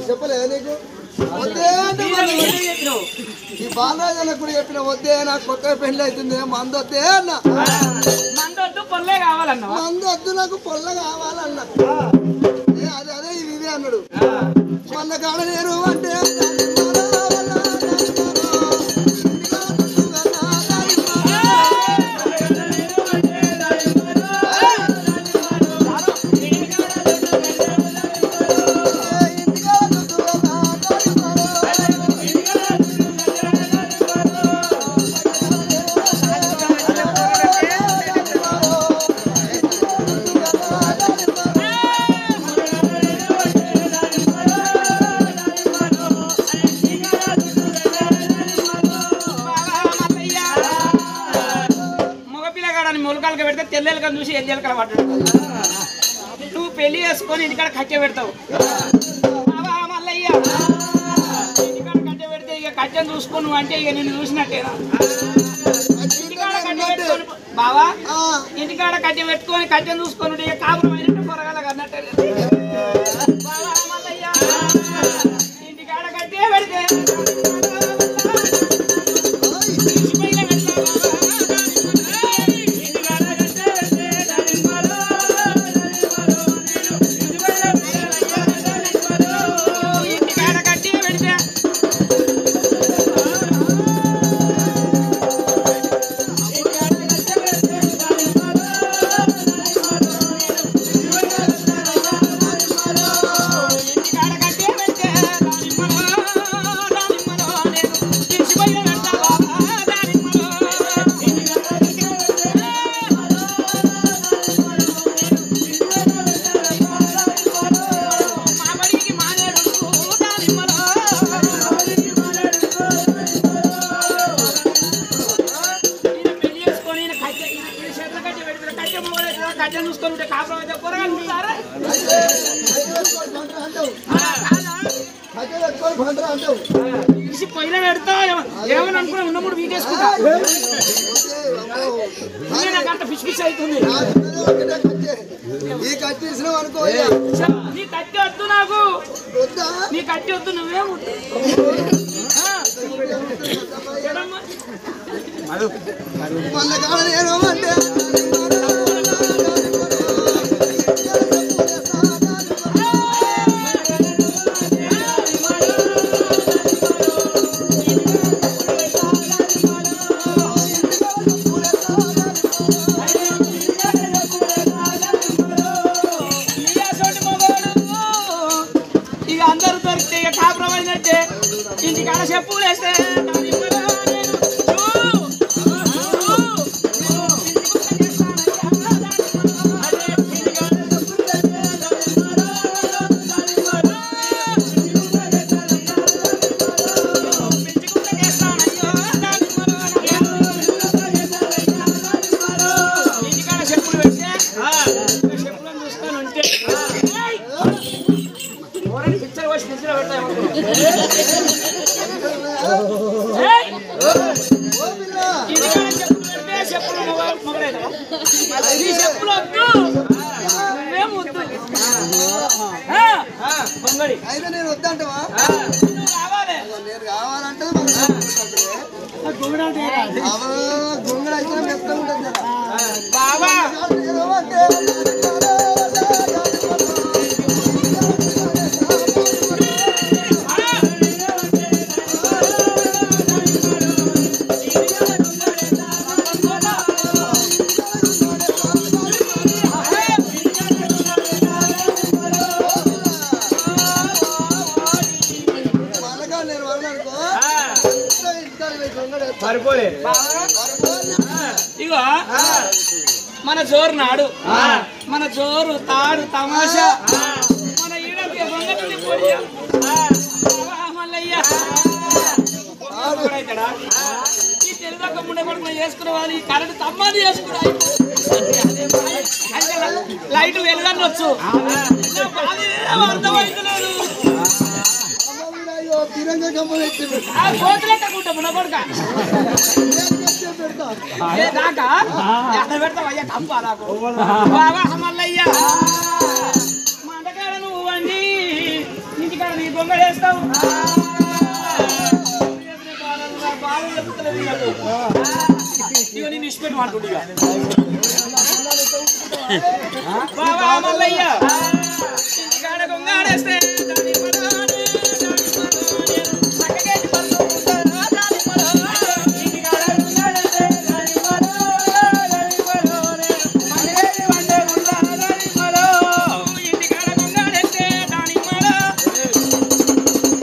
చెప్పలే నీకు వద్దే ఈ బాలరాజు కూడా చెప్పిన వద్దే నాకు కొత్త పెళ్లి అవుతుంది మందు వద్దే అన్న మందొద్దు పొల్లే కావాలన్నా మందు వద్దు నాకు పొల్ల కావాలన్న అదే అదే ఇది అన్నాడు మొన్న కాడ నేను అంటే తెల్లెలకని చూసి ఎల్లెలకల పడ్డాడు నువ్వు పెళ్లి చేసుకొని ఇంటికాడ కట్టె పెడతావు మల్లయ్య ఇంటికాడ కట్టె పెడితే ఇక కట్టెను చూసుకొని నువ్వు అంటే ఇక నిన్ను చూసినట్టేనా ఇంటికాడ కట్టె పెట్టుకొని బావా ఇంటికాడ కట్టె పెట్టుకొని కట్టెను చూసుకొని ఇక కాపురం అయినట్టు పొరగాల అన్నట్టే బావా మల్లయ్య ఇంటికాడ కట్టె పెడితే పొయ్యిలో పెడతా ఏమని అనుకున్నా ఉన్నప్పుడు వీటేసుకుంటా నాకు అంత పిచ్చి పిచ్చి అవుతుంది నీ కట్టి వద్దు నాకు నీ కట్టి వద్దు నువ్వేమో ఇంటికాడ చెప్పులు వేస్తే చెప్పులు అయితే నేను వద్దంటవా నువ్వు రావాలి. నేను కావాలంటే గుంగడ అయితే మెత్తగా ఉంటుంది బావా ఇగో మన జోరు నాడు మన జోరు తాడు తమాషా మన ఈడకి బొంగటి పొడియా మల్లయ్య ఈ తెలుగు ముండే కొడుకు చేసుకునే వాళ్ళు ఈ కరెంట్ తమ్మాది చేసుకున్నా లైట్ వెలుగనొచ్చు అర్థమవుతలేదు కోతులెట్టకుంటా మున్న కొడుక దాకా పెడతావు అయ్యా కంపా నాకు బాబా మల్లయ్య మంటకాడ నువ్వు వండి ఇంటికాడ నీ బొంగ వేస్తావు బాగా చెప్తలేదు ఇక నేను ఇష్టపెట్టి అంటుండే బాబా మల్లయ్య ఇంటికాడ గొంగాడేస్తే